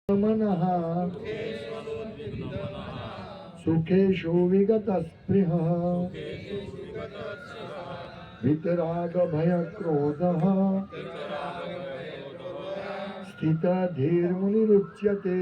मनः सुखेषु विगतस्पृहः वितरागभयक्रोधः स्थितधीर्मुनिरुच्यते।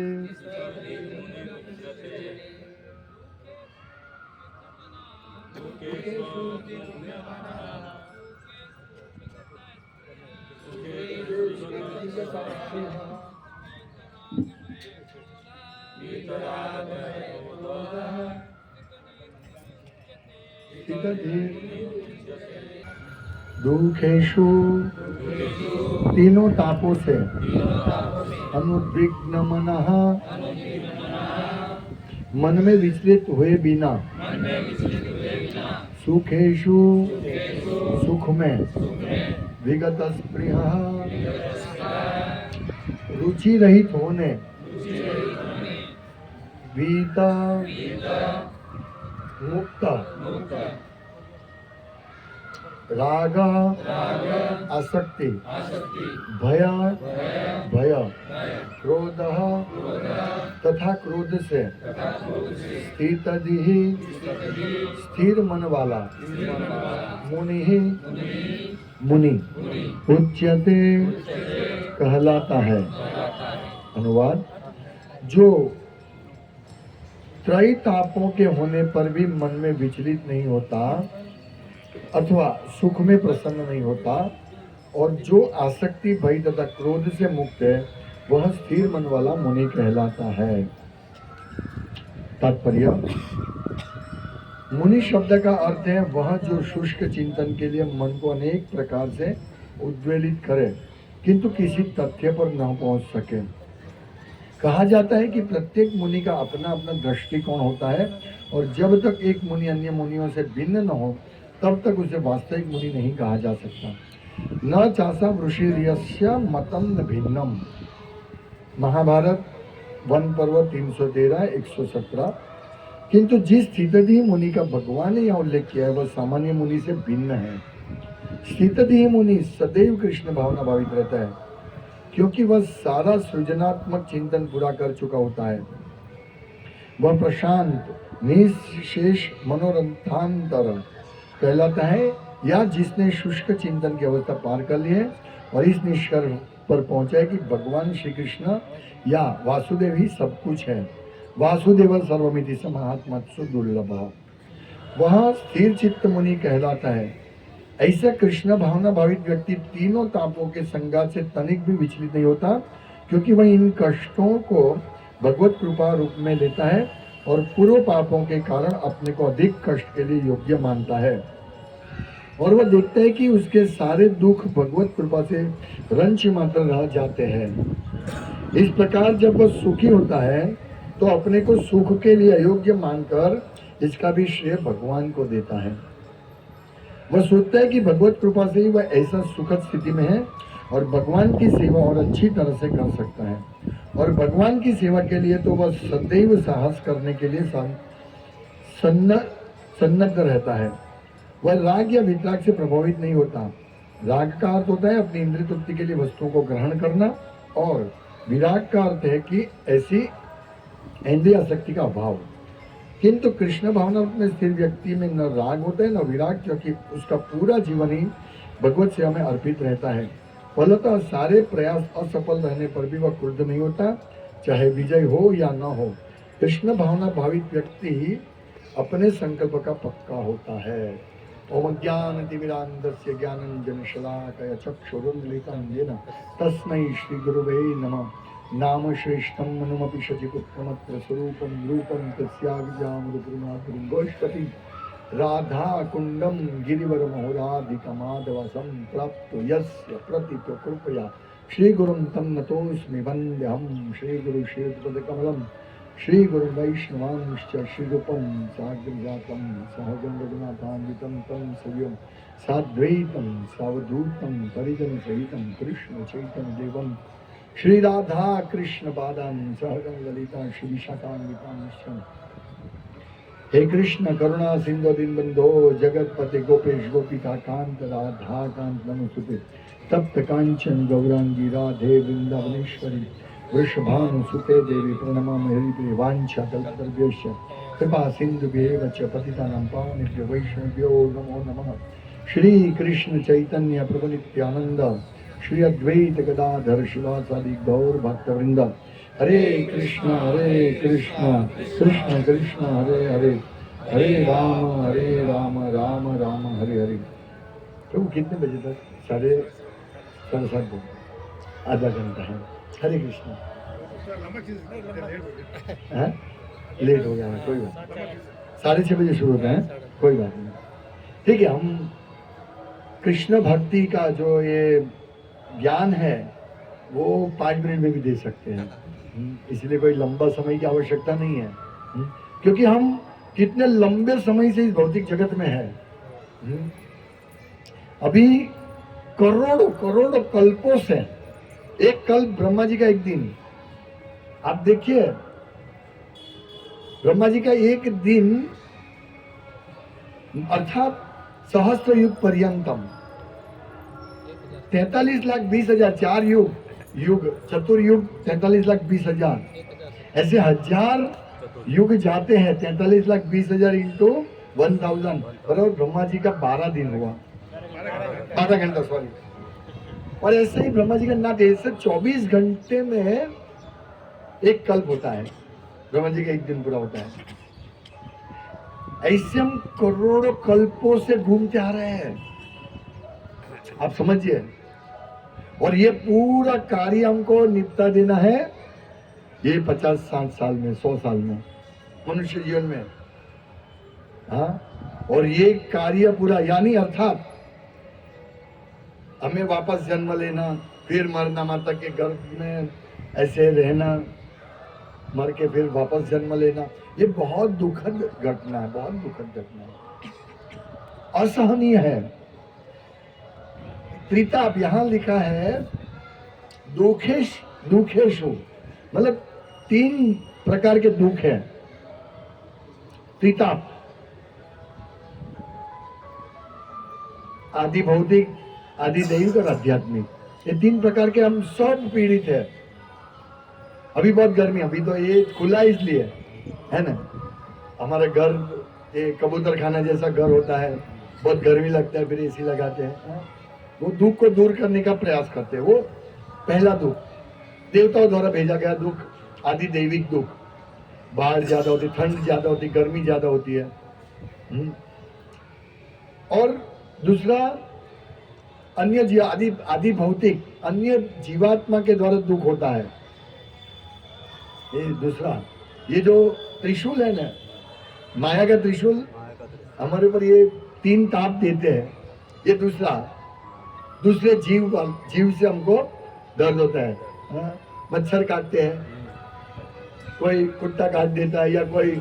दुखेषु तीनों तापों से अनुद्विग्न मनः मन में विचलित हुए बिना, सुखेषु सुख में, विगत स्पृहः रुचि रहित होने, वीता मुक्त, राग आसक्ति, भय भय, क्रोध तथा क्रोध से, स्थितदिहि स्थिर मन वाला, मुनि मुनि उच्यते कहलाता है। अनुवाद: जो त्रैतापों के होने पर भी मन में विचलित नहीं होता अथवा सुख में प्रसन्न नहीं होता और जो आसक्ति भय तथा क्रोध से मुक्त है, वह स्थिर मन वाला मुनि कहलाता है। तात्पर्य: मुनि शब्द का अर्थ है वह जो शुष्क चिंतन के लिए मन को अनेक प्रकार से उद्वेलित करे किंतु किसी तथ्य पर न पहुंच सके। कहा जाता है कि प्रत्येक मुनि का अपना अपना दृष्टिकोण होता है और जब तक एक मुनि अन्य मुनियों से भिन्न न हो तब तक उसे वास्तविक मुनि नहीं कहा जा सकता। न चासा ऋषिर्यस्य मतम न भिन्नम। महाभारत वन पर्व 313-117। किंतु जिस स्थितधि मुनि का भगवान ने यह उल्लेख किया है वह सामान्य मुनि से भिन्न है। स्थितधि मुनि सदैव कृष्ण भावना भावित रहता है क्योंकि वह सारा सृजनात्मक चिंतन पूरा कर चुका होता है। वह प्रशांत निशेष मनोरंथांतर कहलाता है या जिसने शुष्क चिंतन की अवस्था पार कर ली है और इस निष्कर्ष पर पहुंचा है कि भगवान श्री कृष्ण या वासुदेव ही सब कुछ है। वासुदेव सर्वमिति स महात्मत्सु दुर्लभ। वह स्थिर चित्त मुनि कहलाता है। ऐसा कृष्ण भावना भावित व्यक्ति तीनों तापों के संघात से तनिक भी विचलित नहीं होता क्योंकि वह इन कष्टों को भगवत कृपा रूप में लेता है और पूर्व पापों के कारण अपने को अधिक कष्ट के लिए योग्य मानता है और वह देखता है कि उसके सारे दुख भगवत कृपा से रंच मात्र रह जाते हैं। इस प्रकार जब वह सुखी होता है तो अपने को सुख के लिए अयोग्य मानकर इसका भी श्रेय भगवान को देता है। वह सोचता है कि भगवत कृपा से ही वह ऐसा सुखद स्थिति में है और भगवान की सेवा और अच्छी तरह से कर सकता है और भगवान की सेवा के लिए तो वह सदैव साहस करने के लिए सन्नद्ध रहता है। वह राग या वितराग से प्रभावित नहीं होता। राग का अर्थ होता है अपनी इंद्रिय तृप्ति के लिए वस्तुओं को ग्रहण करना और विराग का अर्थ है कि ऐसी इंद्रिय आसक्ति का अभाव। किंतु कृष्ण भावना में स्थिर व्यक्ति में न राग होता है न विराग क्योंकि उसका पूरा जीवन ही भगवत सेवा में अर्पित रहता है। फलतः सारे प्रयास असफल रहने पर भी वह क्रुद्ध नहीं होता, चाहे विजय हो या न हो। कृष्ण भावना भावित व्यक्ति ही अपने संकल्प का पक्का होता है। ओम ज्ञानतिमिरान्धस्य ज्ञानञ्जनशलाकया चक्षुरुन्मिलितं येन तस्मै श्रीगुरुवे नमः। नाम श्रेष्ठं मनुमपि शचिपुत्रमत्र स्वरूपं रूपं तस्याभिजामरुपुरमातुं गोष्पति राधा कुंडम गिरिवर महोराधिकमाधवसं प्राप्तो यस्य प्रतितो कृपया श्रीगुरुं तं नतोऽस्मि वन्द्यहं श्रीगुरु श्रीयुतपदकमलं श्रीगुरु वैष्णवांश्च श्रीरूपं साग्रजातं सहजं रघुनाथान्वितं तं सव्यं साद्वैतं सावधूतं परिजनसहितं कृष्ण चैतन्य देवं श्री राधा कृष्ण पादान सहगं ललिता श्री विशाखान्वितांश्च। हे कृष्ण करुणा सिंधु दीनबंधो जगतपते गोपेश गोपिका कांत राधा कांत नमोस्तुते। तप्त कांचन गौरांगी राधे वृंदावनेश्वरी वृषभानुसुते देवी प्रणमामि हरिप्रिये वाञ्छाकल्पतरुभ्यश्च कृपा सिन्धुभ्येव च पतितानां पावनेभ्यो वैष्णवेभ्यो नमो नमः। श्री कृष्ण चैतन्य प्रभु नित्यानंद श्री अद्वैत गदाधर शिवासादि गौर भक्तवृंद हरे कृष्ण कृष्ण कृष्ण हरे हरे हरे राम राम राम हरे हरे। प्रभु कितने बजे तक? साढ़े 7:30 बजे, आधा घंटा है। हरे कृष्ण। लेट हो गया है, कोई बात नहीं। 6:30 बजे शुरू होता है, कोई बात नहीं। ठीक है, हम कृष्ण भक्ति का जो ये ज्ञान है वो 5 मिनट में भी दे सकते हैं। इसलिए कोई लंबा समय की आवश्यकता नहीं है, क्योंकि हम कितने लंबे समय से इस भौतिक जगत में है। अभी करोड़ों करोड़ों कल्पों से, एक कल्प ब्रह्मा जी का एक दिन। आप देखिए, ब्रह्मा जी का एक दिन अर्थात सहस्त्र युग पर्यंतम 43,20,000 4 युग चतुर्युग 43,20,000 ऐसे 1000 युग जाते हैं। 43,20,000 इंटू 1000 बराबर ब्रह्मा जी का 12 दिन हुआ, 12 घंटा सॉरी। और ऐसे ही ब्रह्मा जी का नाथ, ऐसे 24 घंटे में एक कल्प होता है। ब्रह्मा जी का एक दिन पूरा होता है। ऐसे हम करोड़ों कल्पों से घूमते आ रहे हैं, आप समझिए। और ये पूरा कार्य हमको निपटा देना है ये 50-60 साल में, 100 साल में, मनुष्य जीवन में। हाँ, और ये कार्य पूरा, यानी अर्थात हमें वापस जन्म लेना, फिर मरना, माता के गर्भ में ऐसे रहना, मर के फिर वापस जन्म लेना, ये बहुत दुखद घटना है, बहुत दुखद घटना है, असहनीय है। त्रिताप यहां लिखा है दुखेशु, मतलब 3 प्रकार के दुख हैं। त्रिताप, आदि भौतिक, आदि दैविक और आध्यात्मिक, ये 3 प्रकार के हम सब पीड़ित है। अभी बहुत गर्मी, अभी तो ये खुला इसलिए है ना, हमारे घर ये कबूतर खाना जैसा घर होता है, बहुत गर्मी लगता है, फिर एसी लगाते हैं। वो दुख को दूर करने का प्रयास करते हैं। वो पहला दुख, देवताओं द्वारा भेजा गया दुख, आदि दैविक दुख। बाढ़ ज्यादा होती, ठंड ज्यादा होती, गर्मी ज्यादा होती है। और दूसरा अन्य आदि भौतिक, अन्य जीवात्मा के द्वारा दुख होता है। ये दूसरा, ये जो त्रिशूल है ना, माया का त्रिशूल हमारे ऊपर ये 3 ताप देते हैं। ये दूसरे जीव से हमको दर्द होता है। मच्छर काटते हैं, कोई कुत्ता काट देता है, या कोई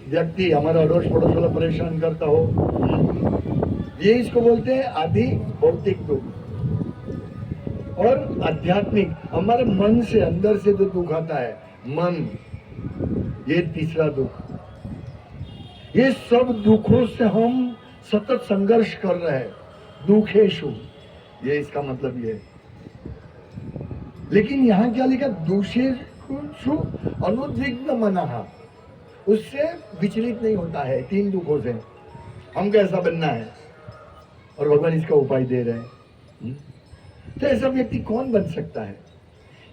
व्यक्ति हमारा अड़ोस पड़ोस वाला परेशान करता हो, ये इसको बोलते हैं आदि भौतिक दुख। और आध्यात्मिक, हमारे मन से, अंदर से जो दुख आता है, मन, ये तीसरा दुख। ये सब दुखों से हम सतत संघर्ष कर रहे हैं, दुखेशु, ये इसका मतलब ये। लेकिन यहां क्या लिखा, दुखेशु अनुद्विग्न मनः, उससे विचलित नहीं होता है 3 दुखों से। हम कैसा बनना है, और भगवान इसका उपाय दे रहे हैं। तो ऐसा व्यक्ति कौन बन सकता है?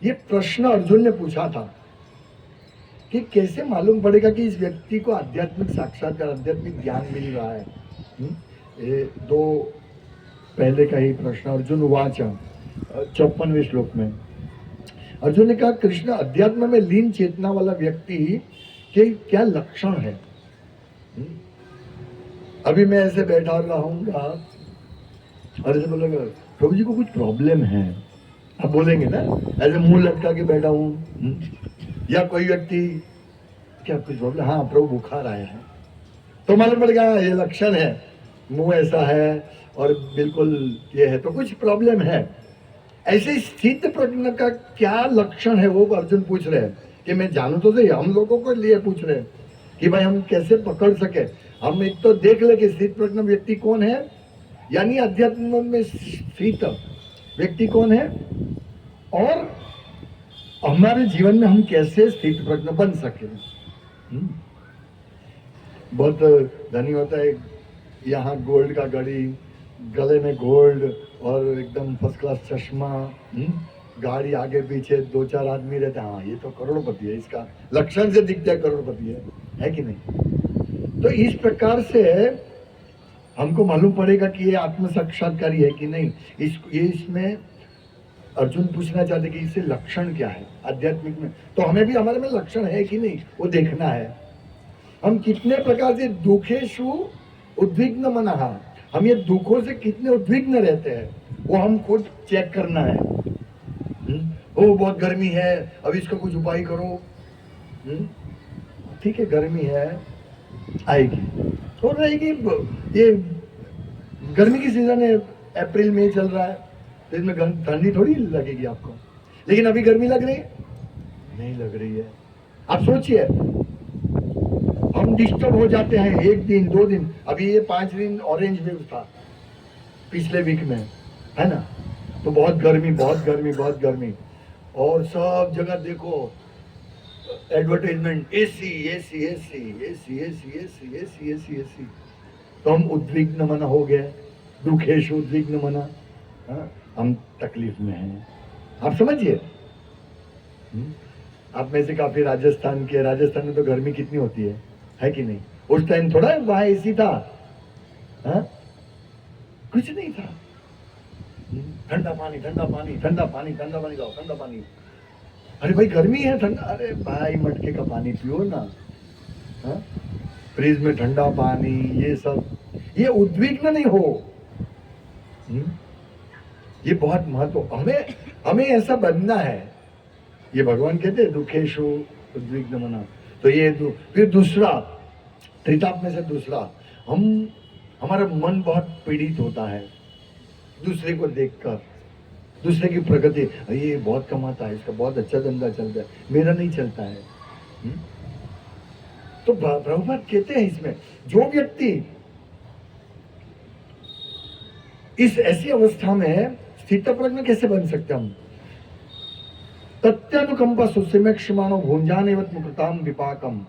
ये प्रश्न अर्जुन ने पूछा था कि कैसे मालूम पड़ेगा कि इस व्यक्ति को आध्यात्मिक साक्षात्कार, आध्यात्मिक ज्ञान मिल रहा है। ये 2 पहले का ही प्रश्न। अर्जुन वाच 54वें श्लोक में अर्जुन ने कहा, कृष्ण, अध्यात्म में लीन चेतना वाला व्यक्ति के क्या लक्षण है? अभी मैं ऐसे बैठा रहूंगा और ऐसे बोलेगा, प्रभु जी को कुछ प्रॉब्लम है, आप बोलेंगे ना, ऐसे मुंह लटका के बैठा हूं। या कोई व्यक्ति, क्या कुछ प्रॉब्लम? हाँ प्रभु, बुखार आया है, तो मालूम पड़ गया ये लक्षण है, मुंह ऐसा है और बिल्कुल ये है, तो कुछ प्रॉब्लम है। ऐसे स्थित प्रज्ञ का क्या लक्षण है वो अर्जुन पूछ रहे हैं कि मैं जानू तो सही, हम लोगों को लिए पूछ रहे हैं कि भाई हम कैसे पकड़ सके। हम एक तो देख ले कि स्थित प्रज्ञ व्यक्ति कौन है, यानी अध्यात्म में स्थित व्यक्ति कौन है, और हमारे जीवन में हम कैसे स्थित प्रज्ञ बन सके। बहुत धनी होता है, यहाँ गोल्ड का घड़ी, गले में गोल्ड और एकदम फर्स्ट क्लास चश्मा, गाड़ी आगे पीछे 2-4 आदमी रहते हैं, हाँ ये तो करोड़पति है, इसका लक्षण से दिखता है करोड़पति है कि नहीं। तो इस प्रकार से हमको मालूम पड़ेगा कि ये आत्म साक्षात्कारी है कि नहीं। इसमें अर्जुन पूछना चाहते कि इससे लक्षण क्या है आध्यात्मिक में, तो हमें भी हमारे में लक्षण है कि नहीं वो देखना है। हम कितने प्रकार से दुखेशु उद्विग्न मनः, हम ये दुखों से कितने उद्विग्न रहते हैं वो हम खुद चेक करना है। ओ बहुत गर्मी है, अब इसका कुछ उपाय करो। ठीक है, गर्मी है आएगी तो रहेगी, ये गर्मी की सीजन है, अप्रैल में चल रहा है, तो इसमें ठंडी थोड़ी लगेगी आपको, लेकिन अभी गर्मी लग रही है नहीं लग रही है। आप सोचिए, हम डिस्टर्ब हो जाते हैं 1 दिन 2 दिन, अभी ये 5 दिन ऑरेंज वेव था पिछले वीक में, है ना, तो बहुत गर्मी बहुत गर्मी बहुत गर्मी, और सब जगह देखो advertisement AC AC AC AC AC AC AC AC AC, तो हम उद्विग्न मना हो गए, दुखेश उद्विग्न मना, हम तकलीफ में हैं। आप समझिए, आप में से काफी राजस्थान के, राजस्थान में तो गर्मी कितनी होती है कि नहीं। उस टाइम थोड़ा वहां एसी था, कुछ नहीं था, ठंडा पानी ठंडा पानी ठंडा पानी ठंडा पानी लाओ ठंडा पानी, अरे भाई गर्मी है ठंडा, अरे भाई मटके का पानी पियो ना, फ्रिज में ठंडा पानी, ये सब, ये उद्विग्न नहीं हो। ये बहुत महत्व, हमें ऐसा बनना है। ये भगवान कहते हैं दुखेशु उद्विग्न मना, तो ये फिर दूसरा त्रिताप में से दूसरा, हमारा मन बहुत पीड़ित होता है दूसरे को देखकर, दूसरे की प्रगति, ये बहुत कमाता है, इसका बहुत अच्छा धंधा चलता है, मेरा नहीं चलता है। तो प्रभुपाद कहते हैं इसमें, जो व्यक्ति इस ऐसी अवस्था में स्थित प्रज्ञ कैसे बन सकते हम, तत्यानुकंपा सुसिमेक्षमाणो भुंजान एवं मुकृताम विपाकम,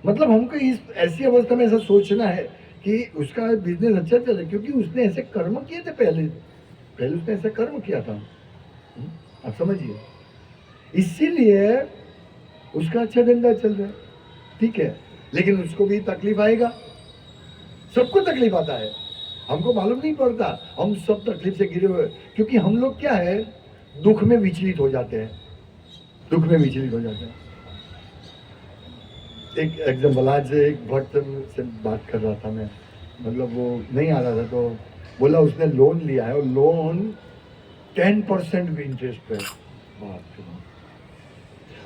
मतलब हमको इस ऐसी अवस्था में ऐसा सोचना है कि उसका बिजनेस अच्छा चले, क्योंकि उसने ऐसे कर्म किए थे, पहले उसने ऐसा कर्म किया था, आप समझिए, इसीलिए उसका अच्छा धंधा चल रहा है, ठीक है, लेकिन उसको भी तकलीफ आएगा, सबको तकलीफ आता है, हमको मालूम नहीं पड़ता, हम सब तकलीफ से घिरे हुए, क्योंकि हम लोग क्या है, दुख में विचलित हो जाते हैं, दुख में विचलित हो जाते हैं। एक एग्जाम्पल, आज एक भक्त से बात कर रहा था मैं, मतलब वो नहीं आ रहा था, तो बोला उसने लोन लिया है और लोन 10% भी इंटरेस्ट पे,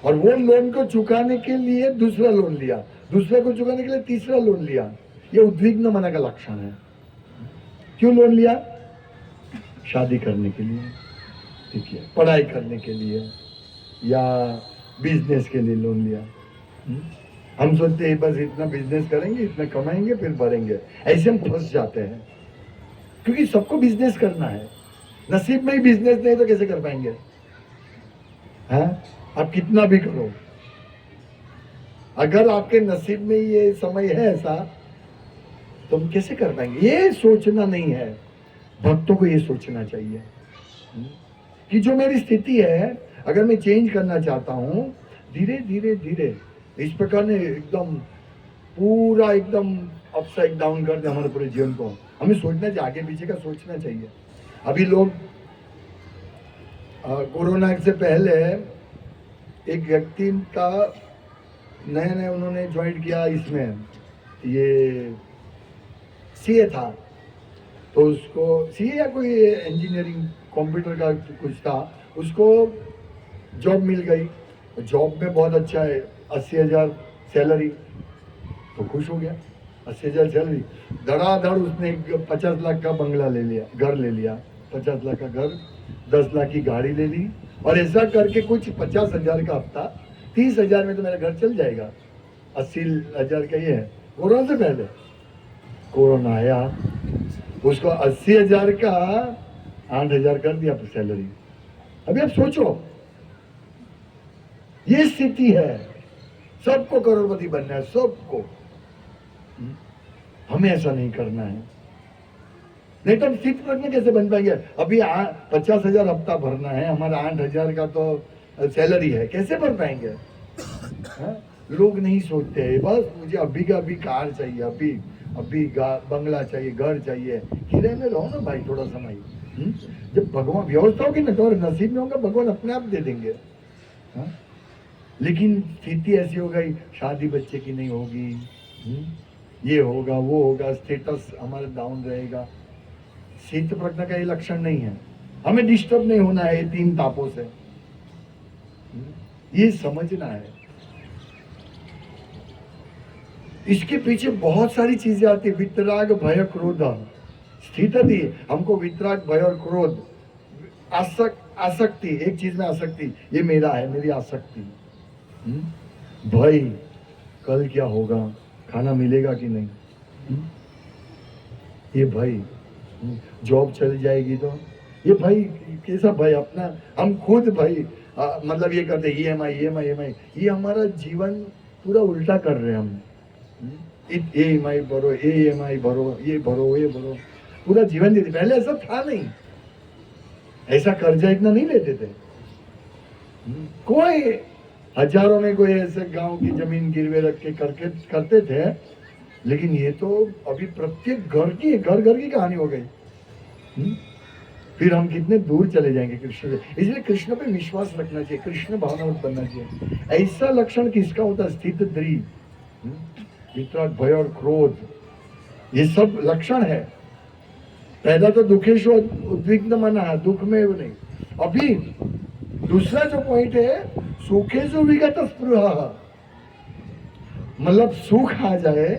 और वो लोन को चुकाने के लिए दूसरा लोन लिया, दूसरे को चुकाने के लिए तीसरा लोन लिया। ये उद्विग्न मना का लक्षण है। क्यों लोन लिया? शादी करने के लिए, ठीक है, पढ़ाई करने के लिए, या बिजनेस के लिए लोन लिया। हम सोचते हैं बस इतना बिजनेस करेंगे, इतना कमाएंगे, फिर भरेंगे, ऐसे हम फंस जाते हैं, क्योंकि सबको बिजनेस करना है, नसीब में ही बिजनेस नहीं तो कैसे कर पाएंगे? हाँ, आप कितना भी करो, अगर आपके नसीब में ये समय है ऐसा, तो हम कैसे कर पाएंगे? ये सोचना नहीं है, भक्तों को ये सोचना चाहिए कि जो मेरी स्थिति है, अगर मैं चेंज करना चाहता हूं, धीरे धीरे धीरे, इस प्रकार ने एकदम पूरा एकदम अपसाइड डाउन कर दे हमारे पूरे जीवन को। हमें सोचना चाहिए, आगे पीछे का सोचना चाहिए। अभी लोग कोरोना से पहले एक व्यक्ति का नए उन्होंने ज्वाइन किया, इसमें ये सीए था, तो उसको सीए या कोई इंजीनियरिंग कंप्यूटर का कुछ था, उसको जॉब मिल गई, जॉब में बहुत अच्छा है, 80,000 सैलरी, तो खुश हो गया। 80,000 सैलरी, धड़ाधड़ उसने 50 लाख का बंगला ले लिया, घर ले लिया, 50 लाख का घर, 10 लाख की गाड़ी ले ली, और ऐसा करके कुछ 50,000 का हफ्ता, 30,000 में तो मेरा घर चल जाएगा, 80,000 का ये है। कोरोना से पहले, कोरोना आया, उसको 80,000 का 8,000 कर दिया सैलरी। अभी आप सोचो, ये स्थिति है। सबको करोड़पति बनना है, सबको। हमें ऐसा नहीं करना है, नहीं तो हम स्थित प्रज्ञ कैसे बन पाएंगे? अभी 50,000 हफ्ता भरना है, हमारा 8,000 का तो सैलरी है, कैसे भर पाएंगे? हाँ? लोग नहीं सोचते हैं, बस मुझे अभी का अभी कार चाहिए, अभी अभी बंगला चाहिए, घर चाहिए। किराए में रहो ना भाई थोड़ा समय। जब भगवान व्यवस्था होगी ना तो नसीब में होगा, भगवान अपने आप दे देंगे। हाँ? लेकिन स्थिति ऐसी हो गई, शादी बच्चे की नहीं होगी, ये होगा वो होगा, स्टेटस हमारा डाउन रहेगा। स्थित प्रज्ञ का ये लक्षण नहीं है। हमें डिस्टर्ब नहीं होना है 3 तापों से, ये समझना है। इसके पीछे बहुत सारी चीजें आती है, वितराग भय क्रोध। स्थिति हमको वितराग भय और क्रोध, आसक्ति, एक चीज में आसक्ति, ये मेरा है, मेरी आसक्ति। भय, कल क्या होगा, खाना मिलेगा कि नहीं, ये भय। जॉब चल जाएगी तो ये भाई कैसा भाई, अपना हम खुद भाई मतलब ये करते EMI, ये हमारा जीवन पूरा उल्टा कर रहे हैं हम। EMI भरो, EMI भरो, ये भरो, पूरा जीवन देते। पहले ऐसा था नहीं, ऐसा कर्जा इतना नहीं लेते थे। कोई हजारों में कोई ऐसे गांव की जमीन गिरवे रख के करते थे, लेकिन ये तो अभी प्रत्येक घर की कहानी हो गई। फिर हम कितने दूर चले जाएंगे कृष्ण से। इसलिए कृष्ण पे विश्वास रखना चाहिए, कृष्ण भावनावत बनना चाहिए। ऐसा लक्षण किसका होता है? स्थित दृढ़, वितराग भय और क्रोध, ये सब लक्षण है। पहला तो दुखेश उद्विग्न मना है, दुख में वो नहीं। अभी दूसरा जो पॉइंट है, सुखेशु विगत स्पृहा, मतलब सुख आ जाए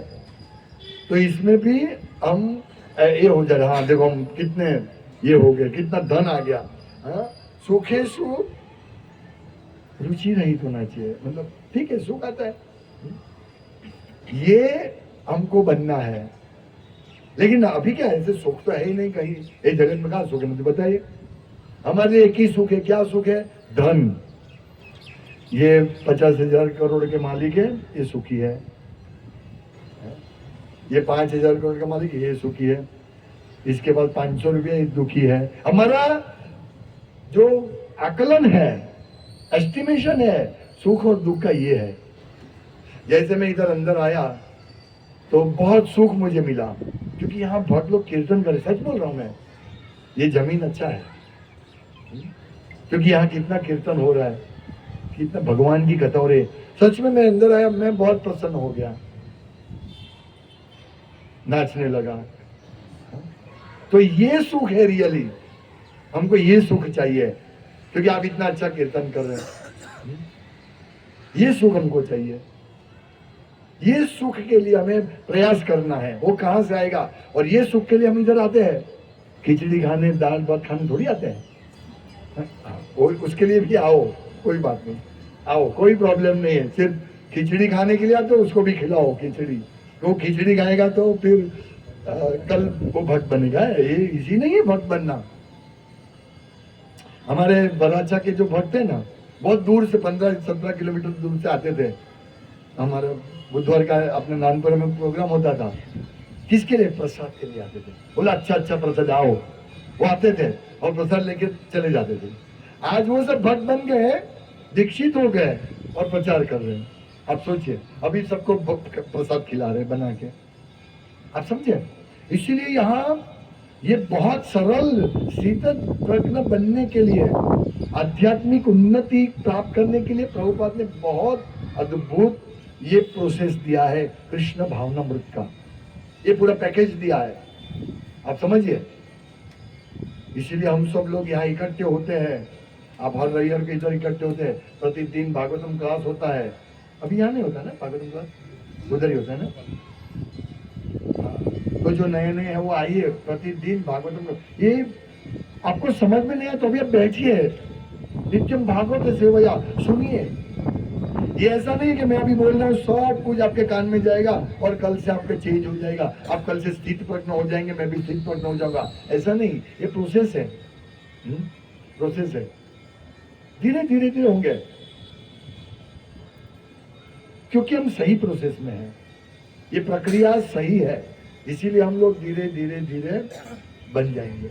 तो इसमें भी हम ये हो जाए, हाँ देखो हम कितने ये हो गए, कितना धन आ गया। हाँ, सुखेशु रुचि रहित होना चाहिए, मतलब ठीक है सुख आता है, ये हमको बनना है। लेकिन अभी क्या ऐसे सुख तो है ही नहीं कहीं, ये जगत में कहाँ सुख है मुझे बताइए। हमारे लिए एक ही सुख है, क्या सुख है? धन। ये 50,000 करोड़ के मालिक है, ये सुखी है। ये 5,000 करोड़ का मालिक, ये सुखी है। इसके बाद 500 रुपये, दुखी है। हमारा जो आकलन है, एस्टिमेशन है सुख और दुख का, ये है। जैसे मैं इधर अंदर आया तो बहुत सुख मुझे मिला, क्योंकि यहाँ बहुत लोग कीर्तन करे। सच बोल रहा हूँ मैं, ये जमीन अच्छा है, क्योंकि यहाँ कितना कीर्तन हो रहा है, कितना भगवान की कथा हो रही है। सच में मैं अंदर आया, मैं बहुत प्रसन्न हो गया, नाचने लगा। तो ये सुख है रियली, हमको ये सुख चाहिए, क्योंकि आप इतना अच्छा कीर्तन कर रहे हैं। ये सुख हमको चाहिए, ये सुख के लिए हमें प्रयास करना है। वो कहां से आएगा? और ये सुख के लिए हम इधर आते हैं, खिचड़ी खाने, दाल भात खाने थोड़ी आते हैं। उसके लिए भी आओ, कोई बात नहीं, आओ, कोई प्रॉब्लम नहीं है। सिर्फ खिचड़ी खाने के लिए आते हो, उसको भी खिलाओ खिचड़ी। वो खिचड़ी खाएगा तो फिर कल वो भक्त बनेगा। ये इसी नहीं है भक्त बनना। हमारे बराचा के जो भक्त है ना, बहुत दूर से 15-17 किलोमीटर दूर से आते थे। हमारा बुधवार का अपने नानपुर में प्रोग्राम होता था। किसके लिए? प्रसाद के लिए आते थे। बोला अच्छा प्रसाद, आओ। वो आते थे और प्रसाद लेके चले जाते थे। आज वो सब भक्त बन गए, दीक्षित हो गए और प्रचार कर रहे हैं। आप सोचिए, अभी सबको प्रसाद खिला रहे बना के, आप समझे? इसीलिए यहाँ ये बहुत सरल स्थित प्रज्ञ बनने के लिए, आध्यात्मिक उन्नति प्राप्त करने के लिए प्रभुपाद ने बहुत अद्भुत ये प्रोसेस दिया है, कृष्ण भावनामृत का। ये पूरा पैकेज दिया है, आप समझिए। इसीलिए हम सब लोग यहाँ इकट्ठे होते हैं। आप हर रविवार के इधर इकट्ठे होते हैं। प्रतिदिन भागवतम क्लास होता है। अभी यहाँ नहीं होता ना भागवतम क्लास, उधर ही होता है ना। तो जो नए नए हैं वो आइए, प्रतिदिन भागवतम। ये आपको समझ में नहीं आया तो अभी आप बैठिए, नित्यम भागवत सेवया सुनिए। ये ऐसा नहीं कि मैं अभी बोल रहा हूँ सब कुछ आपके कान में जाएगा और कल से आपका चेंज हो जाएगा, आप कल से स्थित प्रज्ञ हो जाएंगे, मैं भी स्थित प्रज्ञ हो जाऊंगा। ऐसा नहीं, ये प्रोसेस है, प्रोसेस है। धीरे धीरे होंगे। क्योंकि हम सही प्रोसेस में हैं, ये प्रक्रिया सही है, इसीलिए हम लोग धीरे धीरे धीरे बन जाएंगे।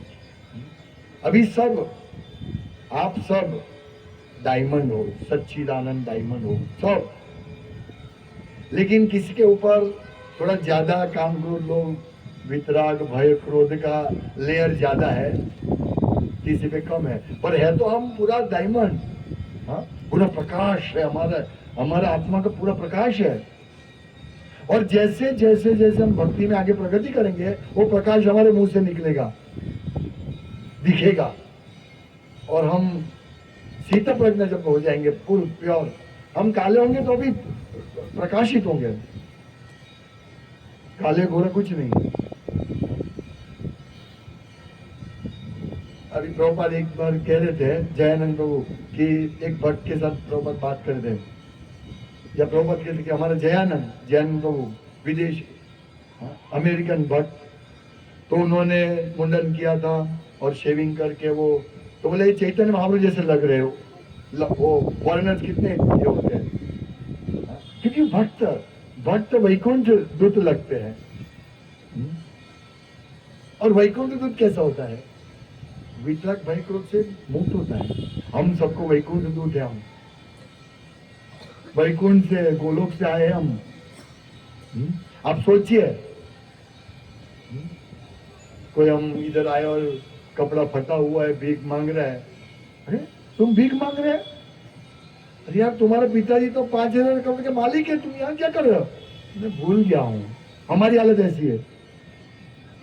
अभी सब आप सब डायमंड हो, सच्चिदानंद डायमंड हो सब, लेकिन किसी के ऊपर थोड़ा ज्यादा काम क्रोध लोग, वितराग भय क्रोध का लेयर ज्यादा है, किसी पे कम है, पर है तो हम पूरा डायमंड। हाँ, पूरा प्रकाश है हमारा, हमारा आत्मा का पूरा प्रकाश है। और जैसे जैसे जैसे हम भक्ति में आगे प्रगति करेंगे, वो प्रकाश हमारे मुंह से निकलेगा, दिखेगा, और हम शीतल प्रज्ञा जब हो जाएंगे, फुल प्योर, हम काले होंगे तो अभी प्रकाशित होंगे, काले गोरा कुछ नहीं। अभी प्रभुपाद एक बार कह रहे थे जयानंद प्रभु कि एक भक्त के साथ प्रभुपाद बात कर रहे थे, या प्रभुपाद कहते कि हमारा जयानंद प्रभु विदेश अमेरिकन भक्त, तो उन्होंने मुंडन किया था और शेविंग करके वो, तो बोले चैतन्य महाप्रभु जैसे लग रहे हो। वो फॉरेनर्स कितने ये होते हैं, क्योंकि भक्त वैकुंठ दूत लगते हैं। और वैकुंठ दूत कैसा होता है? वितरक भय क्रोध से मुक्त होता है। हम सबको वैकुंठ दूत है, हम वैकुंठ से, गोलोक से आए हम। आप सोचिए, कोई हम इधर आए और कपड़ा फटा हुआ है, भीख मांग रहा है। अरे तुम भीख मांग रहे हैं? अरे यार तुम्हारे पिताजी तो 5,000 कपड़े के मालिक है, तुम यहाँ क्या कर रहे हो? मैं भूल गया हूँ। हमारी हालत ऐसी है,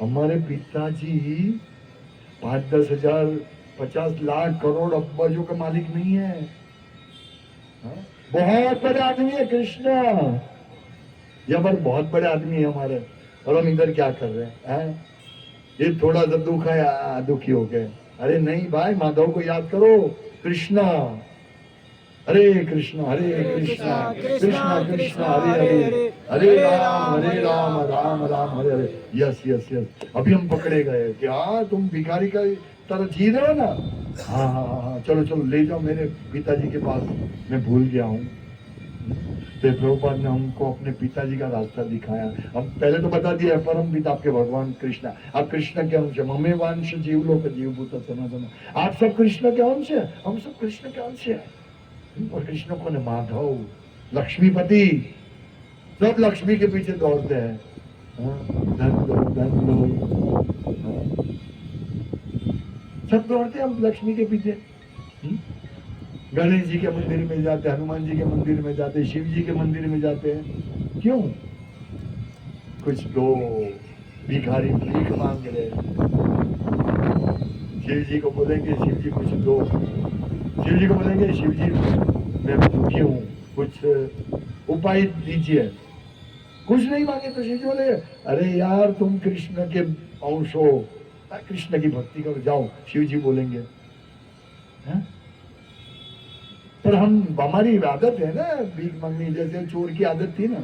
हमारे पिताजी 5-10 हजार 50 लाख करोड़ अब्बाजों का मालिक नहीं है। बहुत बड़े आदमी है कृष्ण, यहाँ पर बहुत बड़े आदमी है हमारे, और हम इधर क्या कर रहे हैं? ये थोड़ा सा दुख है, दुखी हो गए। अरे नहीं भाई, माधव को याद करो, कृष्णा, हरे कृष्णा कृष्णा कृष्णा हरे हरे, हरे Ram Ram Ram Hare Hare. Yes yes yes, अभी हम पकड़े गए कि हाँ तुम भिखारी का तरह जी रहे हो ना। हाँ हाँ हाँ, चलो चलो ले जाओ मेरे पिताजी के पास, मैं भूल गया हूँ। तो प्रभुपाद ने हमको अपने पिताजी का रास्ता दिखाया। हम पहले तो बता दिया परम पिता आपके भगवान कृष्ण, आप कृष्ण के अंश, ममे वांश जीवलोक जीवभूत सनातन, आप सब कृष्ण के अंश है, हम सब कृष्ण के अंश है। और कृष्ण को ने माधव, लक्ष्मीपति, सब लक्ष्मी के पीछे दौड़ते हैं। धन लो, सब दौड़ते हैं हम लक्ष्मी के पीछे। गणेश जी के मंदिर में जाते, हनुमान जी के मंदिर में जाते, शिव जी के मंदिर में जाते हैं। क्यों? कुछ दो, भिखारी भीख मांग रहे। शिव जी को बोलेंगे शिव जी कुछ दो, शिव जी को बोलेंगे शिव जी मैं दुखी हूँ, कुछ उपाय दीजिए। कुछ नहीं मांगे तो शिव जी बोले अरे यार तुम कृष्ण के अंश हो, कृष्ण की भक्ति करो, जाओ। शिव जी बोलेंगे है? पर हमारी आदत है ना भीख मांगनी, जैसे चोर की आदत थी ना।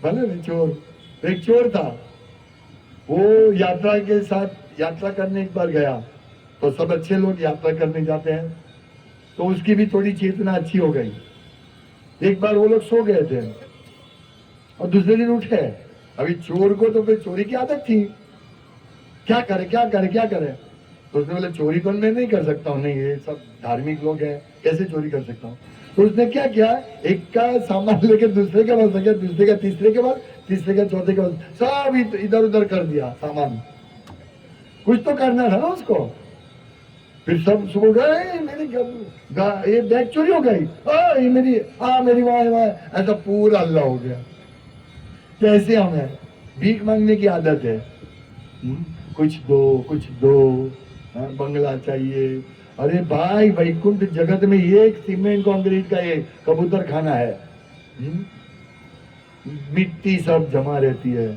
भले नहीं चोर, एक चोर था, वो यात्रा के साथ यात्रा करने एक बार गया, तो सब अच्छे लोग यात्रा करने जाते हैं, तो उसकी भी थोड़ी चेतना अच्छी हो गई। एक बार वो लोग सो गए थे और दूसरे दिन उठे। अभी चोर को तो फिर चोरी की आदत थी, क्या करे क्या करे क्या करे, तो उसने बोले चोरी तो मैं नहीं कर सकता हूँ, नहीं ये सब धार्मिक लोग हैं, कैसे चोरी कर सकता हूँ। तो उसने क्या किया, एक का सामान लेकर दूसरे के पास गया, दूसरे का तीसरे के पास, तीसरे का चौथे के पास, सब इधर उधर कर दिया सामान। कुछ तो करना था ना उसको। फिर सब सुबह गए, मेरी ये बैग चोरी हो गई, ये मेरी वहां, ऐसा पूरा हल्ला हो गया। कैसे हमें भीख मांगने की आदत है, कुछ दो, बंगला चाहिए। अरे भाई वैकुंठ जगत में ये एक सीमेंट कंक्रीट का ये कबूतर खाना है, मिट्टी सब जमा रहती है।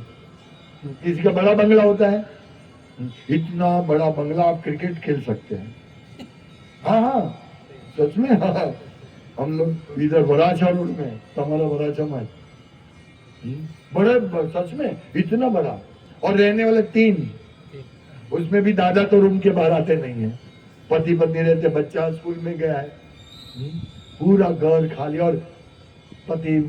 किसी का बड़ा बंगला होता है, इतना बड़ा बंगला आप क्रिकेट खेल सकते हैं। हाँ सच में। हाँ, हम लोग इधर वराछा रोड में, हमारा वराछा में बड़े, सच में इतना बड़ा, और रहने वाले 3, उसमें भी दादा तो रूम के बाहर आते नहीं है, पति पत्नी रहते, बच्चा स्कूल में गया है, पूरा घर खाली। और पति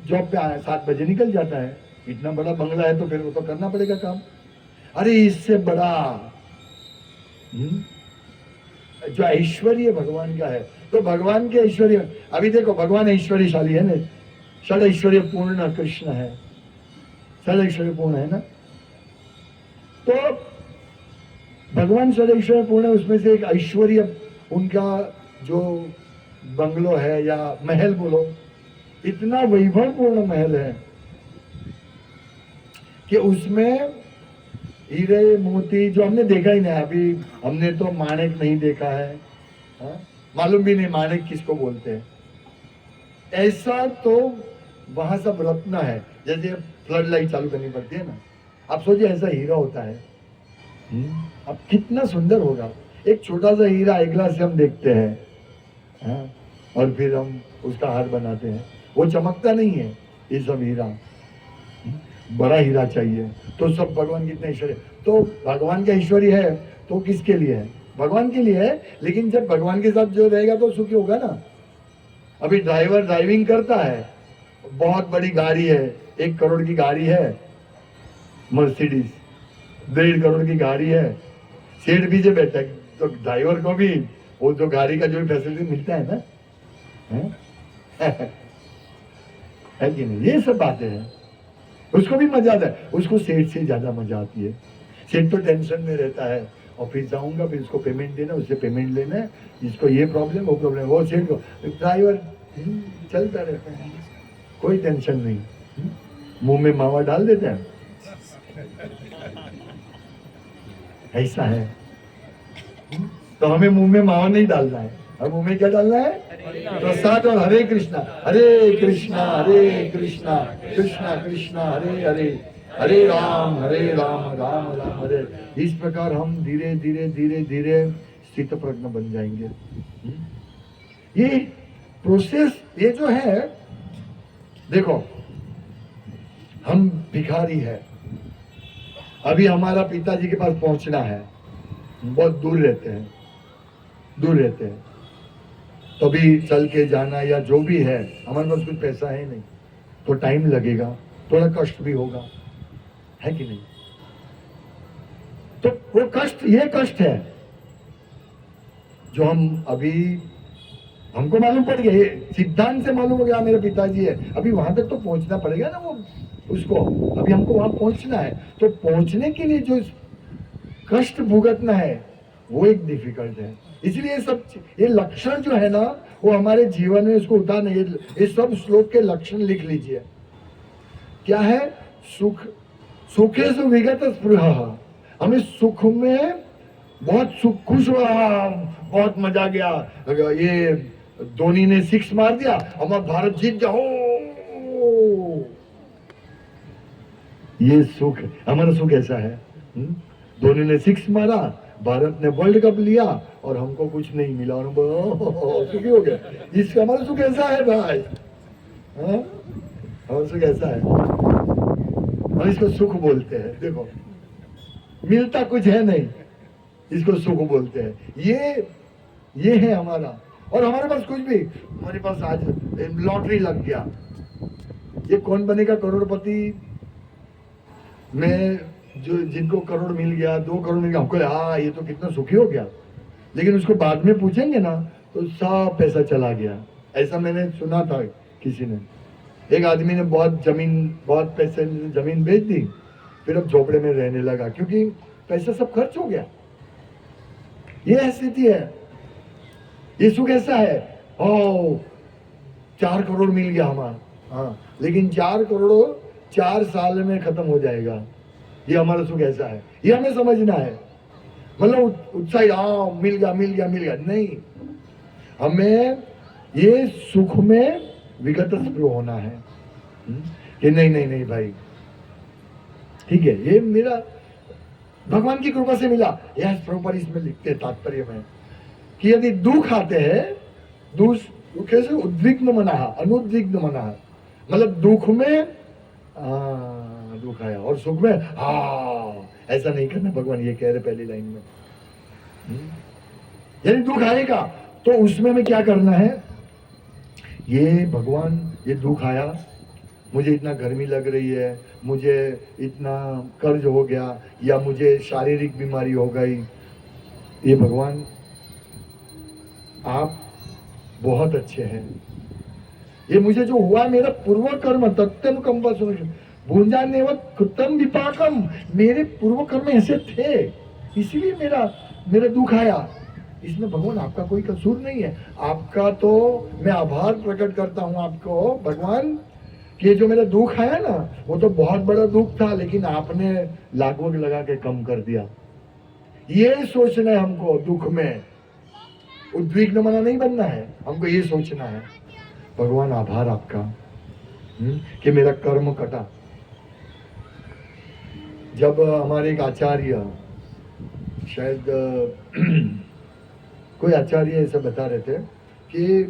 जॉब पे 7 बजे निकल जाता है, इतना बड़ा बंगला है तो फिर वो तो करना पड़ेगा काम। अरे इससे बड़ा जो ऐश्वर्य भगवान का है, तो भगवान के ऐश्वर्य, अभी देखो भगवान ऐश्वर्यशाली है ना, षड ऐश्वर्य पूर्ण कृष्ण है, षड ऐश्वर्य पूर्ण है ना, तो भगवान षड ऐश्वर्य पूर्ण है, उसमें से एक ऐश्वर्य उनका जो बंगलो है या महल बोलो, इतना वैभवपूर्ण महल है कि उसमें हीरे मोती जो हमने देखा ही नहीं, अभी हमने तो माणिक नहीं देखा है, मालूम भी नहीं माणिक किसको बोलते हैं, ऐसा तो वहां सब रत्न है, जैसे फ्लड लाइट चालू करनी पड़ती है ना, आप सोचिए ऐसा हीरा होता है, अब कितना सुंदर होगा। एक छोटा सा हीरा एक ग्लास से हम देखते हैं, और फिर हम उसका हार बनाते हैं, वो चमकता नहीं है, ये सब हीरा, बड़ा हीरा चाहिए। तो सब भगवान कितने ऐश्वर्य, तो भगवान का ऐश्वर्य है तो किसके लिए है, भगवान के लिए है, लेकिन जब भगवान के साथ जो रहेगा तो सुखी होगा ना। अभी ड्राइवर ड्राइविंग करता है, बहुत बड़ी गाड़ी है, 1 करोड़ की गाड़ी है, मर्सिडीज 1.5 करोड़ की गाड़ी है, सीट पीछे बैठा है, तो ड्राइवर को भी वो जो गाड़ी का जो फैसिलिटी मिलता है ना, है कि नहीं, ये सब बातें हैं, उसको भी मजा आता है, उसको सेठ से ज्यादा मजा आती है। सेठ तो टेंशन में रहता है, ऑफिस जाऊंगा फिर इसको पेमेंट देना, उससे पेमेंट लेना है, इसको ये प्रॉब्लम वो प्रॉब्लम, वो सेठ को, ड्राइवर चलता रहता है, कोई टेंशन नहीं, मुंह में मावा डाल देते हैं, ऐसा है। तो हमें मुंह में मावा नहीं डालना है, अब मुंह में क्या डालना है, प्रसाद और हरे कृष्णा कृष्णा कृष्णा कृष्णा हरे हरे, हरे राम राम राम हरे। इस प्रकार हम धीरे धीरे धीरे धीरे स्थित प्रज्ञ बन जाएंगे। ये प्रोसेस, ये जो है, देखो हम भिखारी है, अभी हमारा पिताजी के पास पहुंचना है, बहुत दूर रहते हैं, तो भी चल के जाना या जो भी है, हमारे पास कुछ पैसा है नहीं, तो टाइम लगेगा, थोड़ा कष्ट भी होगा, है कि नहीं। तो वो कष्ट, ये कष्ट है जो हम अभी, हमको मालूम पड़ गया, सिद्धांत से मालूम हो गया मेरे पिताजी है, अभी वहां तक तो पहुंचना पड़ेगा ना, वो उसको अभी हमको वहां पहुंचना है, तो पहुंचने के लिए जो कष्ट भुगतना है वो एक डिफिकल्ट है। इसलिए सब ये लक्षण जो है ना, वो हमारे जीवन में इसको उतारना, ये सब श्लोक के लक्षण लिख लीजिए। क्या है, सुख, सुखे सु विगत स्पृहा, हमें सुख में बहुत सुख, खुश हुआ, बहुत मजा गया, ये धोनी ने 6 मार दिया, हमारा भारत जीत गया, हो, ये सुख, हमारा सुख ऐसा है। धोनी ने 6 मारा, भारत ने वर्ल्ड कप लिया और हमको कुछ नहीं मिला, और सुखी हो गया। इसका हमारा सुख ऐसा है भाई, हमारा सुख ऐसा है, हम इसको सुख बोलते हैं। देखो मिलता कुछ है नहीं, इसको सुख बोलते हैं। ये है हमारा, और हमारे पास कुछ भी, हमारे पास आज लॉटरी लग गया, ये कौन बनेगा करोड़पति में, जो जिनको करोड़ मिल गया, 2 करोड़ मिल गया, हमको हाँ ये तो कितना सुखी हो गया, लेकिन उसको बाद में पूछेंगे ना तो सब पैसा चला गया। ऐसा मैंने सुना था किसी ने, एक आदमी ने बहुत पैसे जमीन बेच दी, फिर अब झोपड़े में रहने लगा, क्योंकि पैसा सब खर्च हो गया। ये स्थिति है, ये सुख ऐसा है, ओ 4 करोड़ मिल गया हमारा, हाँ, लेकिन 4 करोड़ 4 साल में खत्म हो जाएगा, ये हमारा सुख ऐसा है, ये हमें समझना है। मतलब उत्साहित, हाँ मिल गया, नहीं, हमें ये सुख में विगत स्पृह होना है कि नहीं भाई, ठीक है, ये मेरा भगवान की कृपा से मिला। यह प्रभुपाद इसमें लिखते हैं तात्पर्य में कि यदि दुख आते हैं, दुखे से उद्विग्न मना, अनुद्विग्न मना, मतलब दुख में दुख आया और सुख में ऐसा नहीं करना, भगवान ये कह रहे पहली लाइन में। यदि दुख आएगा तो उसमें क्या करना है, ये भगवान, ये दुख आया, मुझे इतना गर्मी लग रही है, मुझे इतना कर्ज हो गया, या मुझे शारीरिक बीमारी हो गई, ये भगवान आप बहुत अच्छे हैं। ये मुझे जो हुआ मेरा पूर्व कर्म तत्नुकंपा भूंजाने व कृतम विपाकम, मेरे पूर्व कर्म ऐसे थे, इसीलिए मेरा मेरा दुख आया। इसमें भगवान आपका कोई कसूर नहीं है। आपका तो मैं आभार प्रकट करता हूं आपको भगवान, कि ये जो मेरा दुख आया ना, वो तो बहुत बड़ा दुख था, लेकिन आपने लागू लगा के कम कर दिया। ये सोचना है हमको, दुख में उद्विग्न मना नहीं बनना है, हमको ये सोचना है भगवान आभार आपका कि मेरा कर्म कटा। जब हमारे एक आचार्य, शायद कोई आचार्य ऐसा बता रहे थे कि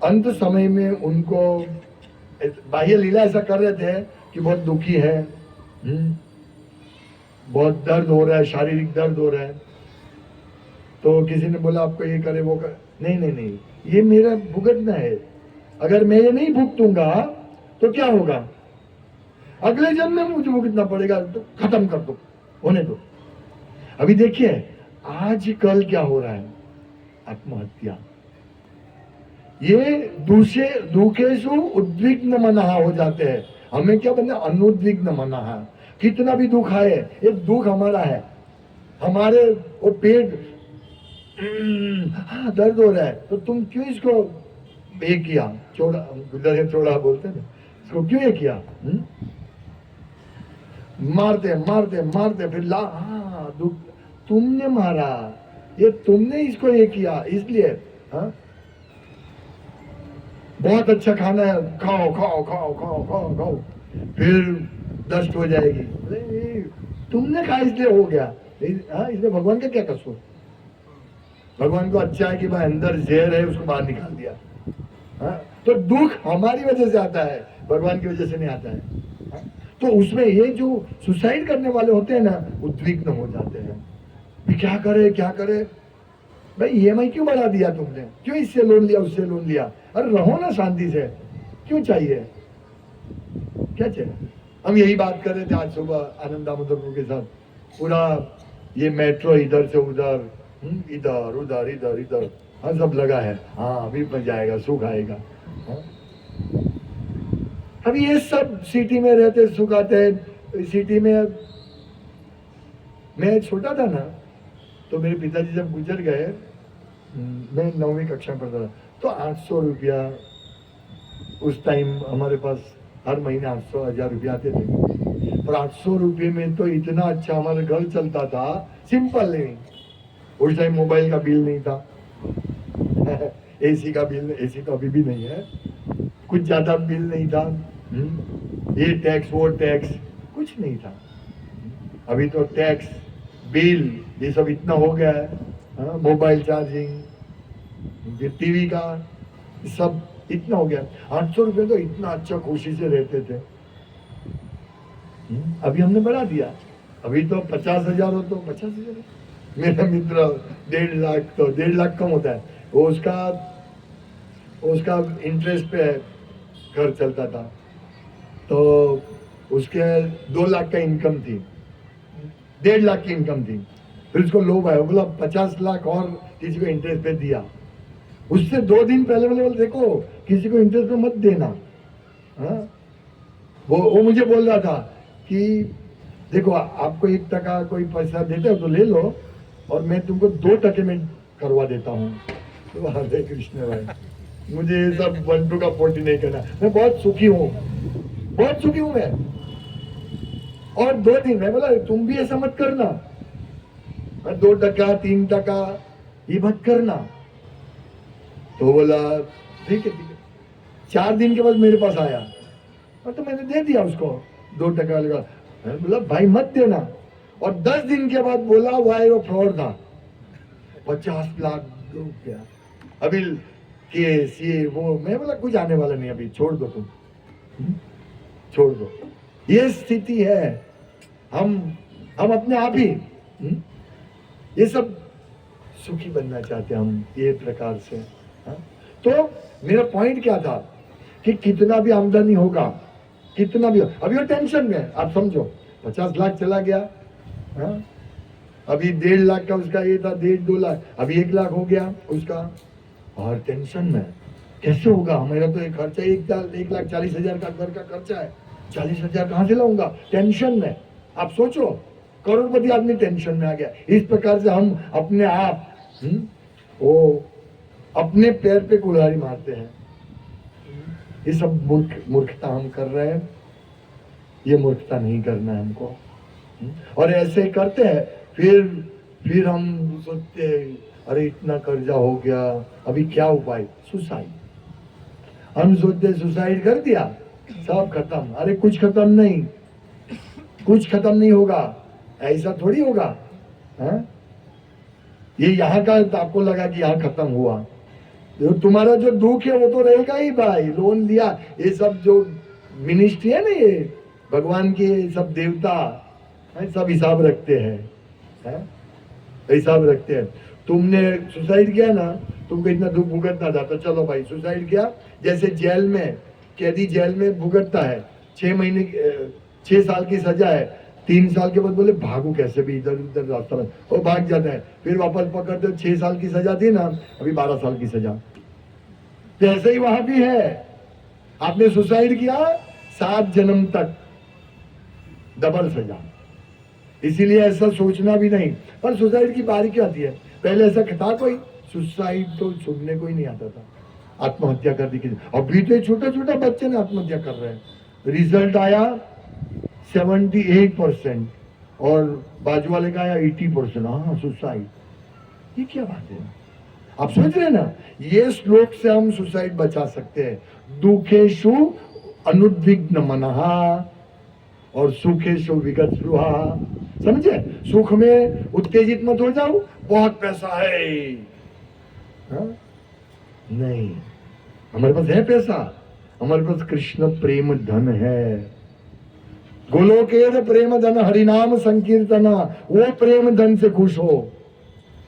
अंत समय में उनको बाह्य लीला ऐसा कर रहे थे कि बहुत दुखी है, बहुत दर्द हो रहा है, शारीरिक दर्द हो रहा है। तो किसी ने बोला आपको ये करे वो करे, नहीं नहीं नहीं, ये मेरा भुगतना है, अगर मैं ये नहीं भुगतूंगा तो क्या होगा, अगले जन्म में मुझे भुगतना पड़ेगा, तो खत्म कर दो, होने दो। अभी देखिए आजकल क्या हो रहा है, आत्महत्या। ये दूसरे दुखेशु उद्विग्न मनः हो जाते हैं। हमें क्या बनना, अनुद्विग्न मनः। कितना भी दुख आए, ये दुख हमारा है, हमारे वो पेट दर्द हो रहा है, तो तुम क्यों इसको ये किया, चौड़ा, गुजर चौड़ा बोलते हैं, इसको क्यों ये किया, मारते मारते मारते फिर दुख तुमने मारा, ये तुमने इसको ये किया, इसलिए बहुत अच्छा खाना है, खाओ खाओ खाओ खाओ खाओ खाओ, फिर दस्त हो जाएगी, तुमने खाया इसलिए हो गया। इसलिए भगवान का क्या कसूर, भगवान को अच्छा है कि भाई अंदर जहर है, उसको बाहर निकाल दिया। तो दुख हमारी वजह से आता है, भगवान की वजह से नहीं आता है। तो उसमें ये जो सुसाइड करने वाले होते हैं ना, उद्विग्न हो जाते हैं, क्या करे क्या करे, भाई ईएमआई क्यों बढ़ा दिया तुमने, क्यों इससे लोन लिया उससे लोन लिया, अरे रहो ना शांति से, क्यों चाहिए, क्या चाहिए। हम यही बात कर रहे थे आज सुबह आनंद दामोदर के साथ, पूरा ये मेट्रो इधर से उधर, इधर उधर इधर इधर, हाँ सब लगा है, हाँ अभी बन जाएगा, सुख आएगा। अब ये सब सिटी में रहते सुख आते हैं। सिटी में मैं छोटा था ना, तो मेरे पिताजी जब गुजर गए, मैं 9वीं कक्षा में पढ़ता था, तो 800 रुपया उस टाइम हमारे पास हर महीने 800-1000 रुपया आते थे। पर 800 रुपये में तो इतना अच्छा हमारा घर चलता था, सिंपल लिविंग। उस टाइम मोबाइल का बिल नहीं था एसी का बिल, एसी तो अभी भी नहीं है, कुछ ज्यादा बिल नहीं था, ये टैक्स वो टैक्स कुछ नहीं था। अभी तो टैक्स बिल ये सब इतना हो गया है, मोबाइल चार्जिंग, टीवी का सब इतना हो गया। 800 रुपये तो इतना अच्छा खुशी से रहते थे, अभी हमने बढ़ा दिया, अभी तो 50,000 हो तो 50,000। मेरा मित्र 1.5 लाख, तो 1.5 लाख कम होता है, वो उसका इंटरेस्ट पे घर चलता था, तो उसके 2 लाख का इनकम थी, 1.5 लाख की इनकम थी। फिर उसको लोभ आया, बोला 50 लाख और किसी को इंटरेस्ट पे दिया। उससे 2 दिन पहले बोले देखो किसी को इंटरेस्ट पे मत देना। वो मुझे बोल रहा था कि देखो आपको 1 टका कोई पैसा देते हो तो ले लो, और मैं तुमको 2 टके में करवा देता हूँ। तो हरे कृष्ण भाई, मुझे ये सब 1 2 का 40 नहीं करना, मैं बहुत सुखी हूँ, बहुत सुखी हूँ मैं। और 2 दिन मैं बोला तुम भी ऐसा मत करना, 2 टका 3 टका ये मत करना। तो बोला ठीक है ठीक है। 4 दिन के बाद मेरे पास आया, और तो मैंने दे दिया उसको 2 टका लगा। मैंने बोला भाई मत देना, और 10 दिन के बाद बोला वो फ्रॉड था, 50 लाख रुपया, अभी केस ये वो। मैं बोला कुछ आने वाला नहीं, अभी छोड़ दो तुम, छोड़ दो। ये स्थिति है, हम अपने आप ही ये सब सुखी बनना चाहते हैं हम, ये प्रकार से। तो मेरा पॉइंट क्या था कि कितना भी आमदनी होगा, कितना भी, अभी वो टेंशन में है। आप समझो 50 लाख चला गया, हाँ? अभी 1.5 लाख का उसका ये था, 1.5-2 लाख, अभी 1 लाख हो गया उसका, और टेंशन में कैसे होगा, मेरा तो एक खर्चा 1,40,000 का घर का खर्चा है, 40,000 कहाँ से लाऊंगा, टेंशन में। आप सोचो करोड़पति आदमी टेंशन में आ गया। इस प्रकार से हम अपने आप वो अपने पैर पे कुल्हाड़ी मारते हैं। ये सब मूर्खता हम कर रहे हैं, ये मूर्खता नहीं करना है हमको। और ऐसे करते हैं, फिर हम सोचते हैं अरे इतना कर्जा हो गया, अभी क्या उपाय, सुसाइड। हम सोचते सुसाइड कर दिया सब खत्म, अरे कुछ खत्म नहीं, कुछ खत्म नहीं होगा, ऐसा थोड़ी होगा। है? ये यहाँ का आपको लगा कि यहाँ खत्म हुआ, तो तुम्हारा जो दुख है वो तो रहेगा ही भाई। लोन लिया, ये सब जो मिनिस्ट्री है ना, ये भगवान के सब देवता है, सब हिसाब रखते हैं, हिसाब रखते हैं। तुमने सुसाइड किया ना, तुमको इतना दुख भुगतना था, तो चलो भाई सुसाइड किया। जैसे जेल में कैदी जेल में भुगतता है 6 साल की सजा है, 3 साल के बाद बोले भागो कैसे भी इधर उधर रास्ता में, वो भाग जाता है, फिर वापस पकड़ते, 6 साल की सजा थी ना, अभी 12 साल की सजा। तो ऐसे ही वहां भी है, आपने सुसाइड किया 7 जन्म तक डबल सजा। इसीलिए ऐसा सोचना भी नहीं। पर सुसाइड की बारी क्या आती है, पहले ऐसा था कोई, सुसाइड तो सुनने को ही नहीं आता था, आत्महत्या कर दी किसी। अभी तो छोटे छोटे बच्चे ने आत्महत्या कर रहे हैं। रिजल्ट आया 78% और बाजू वाले का आया 80%। हाँ सुसाइड, ये क्या बात है। आप सोच रहे ना, ये श्लोक से हम सुसाइड बचा सकते हैं। दुखेशु अनुद्विग्न मनहा और सुखेशु विगत स्पृहा। समझे, सुख में उत्तेजित मत हो जाओ, बहुत पैसा है, हाँ? नहीं, हमारे पास है पैसा, हमारे पास कृष्ण प्रेम धन है। गोलोकेर प्रेम धन हरिनाम संकीर्तना, वो प्रेम धन से खुश हो।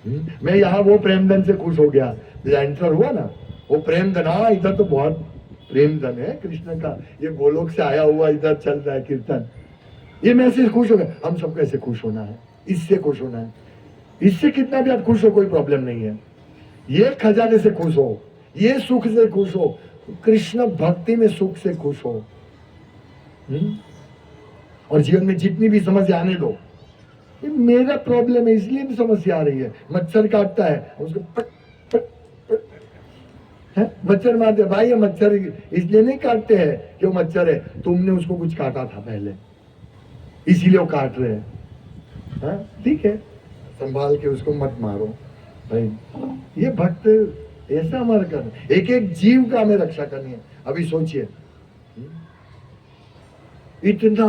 मैं यहाँ वो प्रेम धन से खुश हो गया, एंटर हुआ ना वो प्रेम धन। हाँ इधर तो बहुत प्रेम धन है कृष्ण का, ये गोलोक से आया हुआ इधर चल रहा है कीर्तन, ये मैं से खुश हो गया। हम सबको ऐसे खुश होना है, इससे खुश होना है, इससे कितना भी आप खुश हो कोई प्रॉब्लम नहीं है। ये खजाने से खुश हो, ये सुख से खुश हो, कृष्ण भक्ति में सुख से खुश हो। और जीवन में जितनी भी समस्या आने दो, ये मेरा प्रॉब्लम है इसलिए भी समस्या आ रही है। मच्छर काटता है, उसको पट पट पट है, मच्छर मारते भाई, ये मच्छर इसलिए नहीं काटते हैं कि वो मच्छर है, तुमने उसको कुछ काटा था पहले, इसीलिए वो काट रहे हैं। ठीक है, संभाल के उसको मत मारो भाई। ये भक्त ऐसा हमारा करना, एक एक जीव का हमें रक्षा करनी है। अभी सोचिए इतना,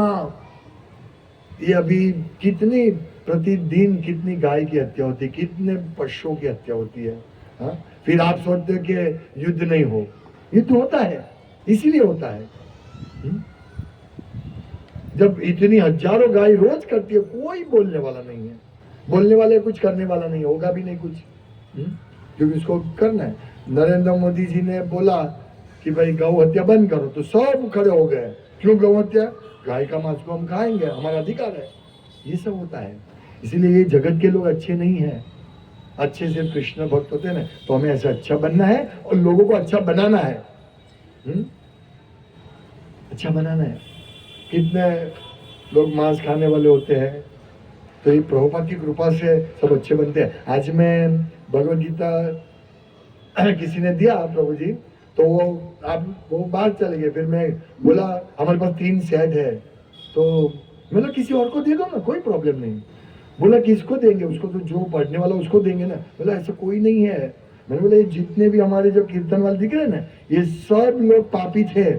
ये अभी कितनी प्रतिदिन कितनी गाय की हत्या होती है, कितने पशुओं की हत्या होती है। हाँ? फिर आप सोचते हो कि युद्ध नहीं हो, युद्ध होता है, इसीलिए होता है। जब इतनी हजारों गाय रोज करती है, कोई बोलने वाला नहीं है, बोलने वाले कुछ करने वाला नहीं, होगा भी नहीं कुछ, क्योंकि उसको करना है। नरेंद्र मोदी जी ने बोला कि भाई गौ हत्या बंद करो, तो सब खड़े हो गए, क्यों गौ हत्या, गाय का मांस को हम खाएंगे, हमारा अधिकार है। ये सब होता है, इसीलिए ये जगत के लोग अच्छे नहीं हैं, अच्छे सिर्फ कृष्ण भक्त होते हैं ना। तो हमें ऐसा अच्छा बनना है और लोगों को अच्छा बनाना है, अच्छा बनाना है। कितने लोग मांस खाने वाले होते हैं, तो ये प्रभुपाद की कृपा से सब अच्छे बनते हैं। आज मैं भगवद गीता किसी ने दिया प्रभु जी, तो वो बाहर चले गए, फिर मैं बोला हमारे पास 3 सेट है, तो बोला किसी और को दे दो ना, कोई प्रॉब्लम नहीं। बोला किसको देंगे, उसको तो जो पढ़ने वाला उसको देंगे ना। बोला ऐसा कोई नहीं है। मैंने बोला ये जितने भी हमारे जो कीर्तन वाले दिख रहे हैं ना, ये सब लोग पापी थे,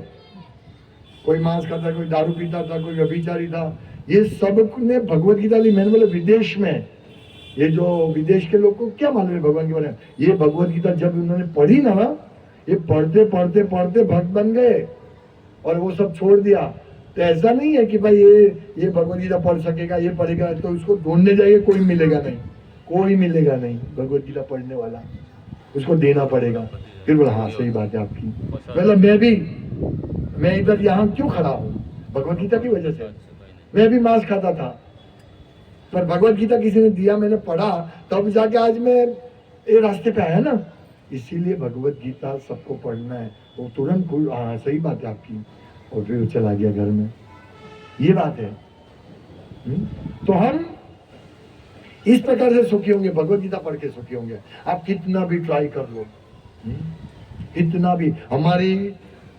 कोई मांस खाता, कोई दारू पीता था, कोई व्यभिचारी था, ये सब ने भगवत गीता ली। मैंने बोला विदेश में, ये जो विदेश के लोग को क्या मालूम है भगवान के बारे में, ये भगवत गीता जब उन्होंने पढ़ी ना, ये पढ़ते पढ़ते पढ़ते भक्त बन गए और वो सब छोड़ दिया। तो ऐसा नहीं है कि भाई ये भगवत गीता पढ़ सकेगा, ये पढ़ेगा, तो उसको ढूंढने जाइए, कोई मिलेगा नहीं, कोई मिलेगा नहीं भगवत गीता पढ़ने वाला, उसको देना पड़ेगा। फिर बोला हाँ सही बात है आपकी। मतलब मैं भी मैं इधर यहाँ क्यों खड़ा हूँ? भगवत गीता की वजह से। मैं भी मांस खाता था, पर भगवत गीता किसी ने दिया, मैंने पढ़ा, तब जाके आज मैं ये रास्ते पे आया ना। इसीलिए भगवत गीता सबको पढ़ना है। वो तुरंत हाँ सही बात है आपकी, और फिर चला गया घर में। ये बात है। तो हम इस प्रकार से सुखी होंगे, भगवत गीता पढ़ के सुखी होंगे। आप कितना भी ट्राई कर लो, कितना भी, हमारी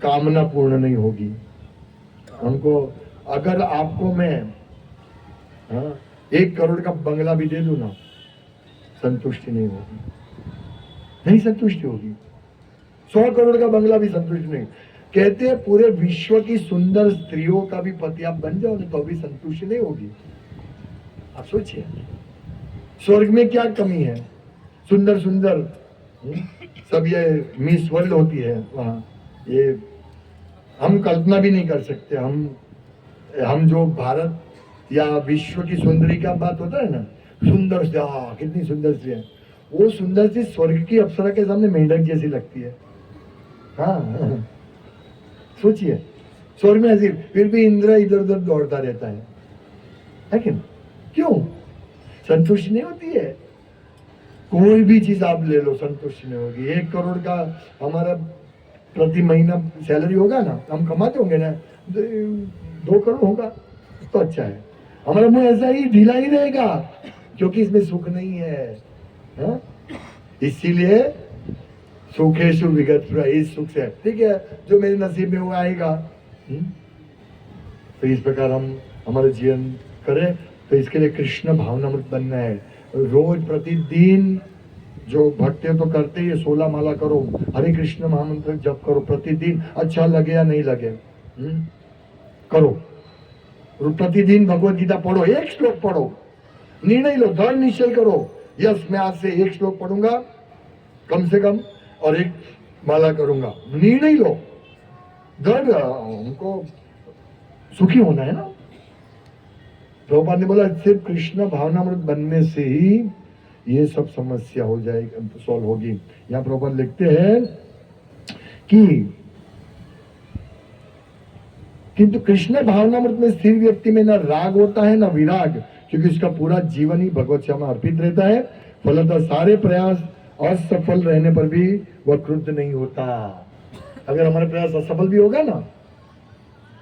कामना पूर्ण नहीं होगी। हमको अगर आपको मैं 1 करोड़ का बंगला भी दे दूं ना, संतुष्टि नहीं होगी, नहीं संतुष्टि होगी। 100 करोड़ का बंगला भी संतुष्टि नहीं। कहते हैं पूरे विश्व की सुंदर स्त्रियों का भी पति आप बन जाओ तो भी संतुष्टि नहीं होगी। आप सोचिए, स्वर्ग में क्या कमी है? सुंदर सुंदर सब ये मिस वर्ल्ड होती है वहां, ये हम कल्पना भी नहीं कर सकते। हम जो भारत या विश्व की सुंदरी का बात होता है ना, सुंदर से, कितनी सुंदर सी है, वो सुंदर सी स्वर्ग की अप्सरा के सामने मेंढक जैसी लगती है। हाँ सोचिए, स्वर्ग में ऐसी, फिर भी इंद्र इधर उधर दौड़ता रहता है कि नहीं? क्यों? संतुष्टि नहीं होती है। कोई भी चीज आप ले लो, संतुष्टि नहीं होगी। 1 करोड़ का हमारा प्रति महीना सैलरी होगा ना, हम कमाते होंगे ना, 2 करोड़ होगा तो अच्छा है। हमारा मुंह ऐसा ही ढीला ही रहेगा, क्योंकि इसमें सुख नहीं है। इसीलिए सुखेशु विगत, इस सुख से, ठीक है, जो मेरे नसीब में वो आएगा। तो इस प्रकार हम हमारा जीवन करें। तो इसके लिए कृष्ण भावनामृत बनना है। रोज प्रतिदिन जो भक्ति तो करते ही 16 माला करो, हरे कृष्ण महामंत्र जप करो प्रतिदिन, अच्छा लगे या नहीं लगे करो। प्रतिदिन भगवत गीता पढ़ो, 1 श्लोक पढ़ो, निर्णय लो, दृढ़ निश्चय करो, यस मैं आज से 1 श्लोक पढ़ूंगा कम से कम और 1 माला करूंगा। निर्णय लो, दृढ़, हमको सुखी होना है ना। प्रभुपाद ने बोला सिर्फ कृष्ण भावनामृत बनने से ही ये सब समस्या हो जाएगी, सॉल्व होगी। यहाँ प्रभुपाद लिखते हैं कि किंतु कृष्ण भावनामृत में स्थिर व्यक्ति में ना राग होता है ना विराग, क्योंकि उसका पूरा जीवन ही भगवत सेवा में अर्पित रहता है। फलतः सारे प्रयास असफल रहने पर भी वह क्रुद्ध नहीं होता। अगर हमारे प्रयास असफल भी होगा ना,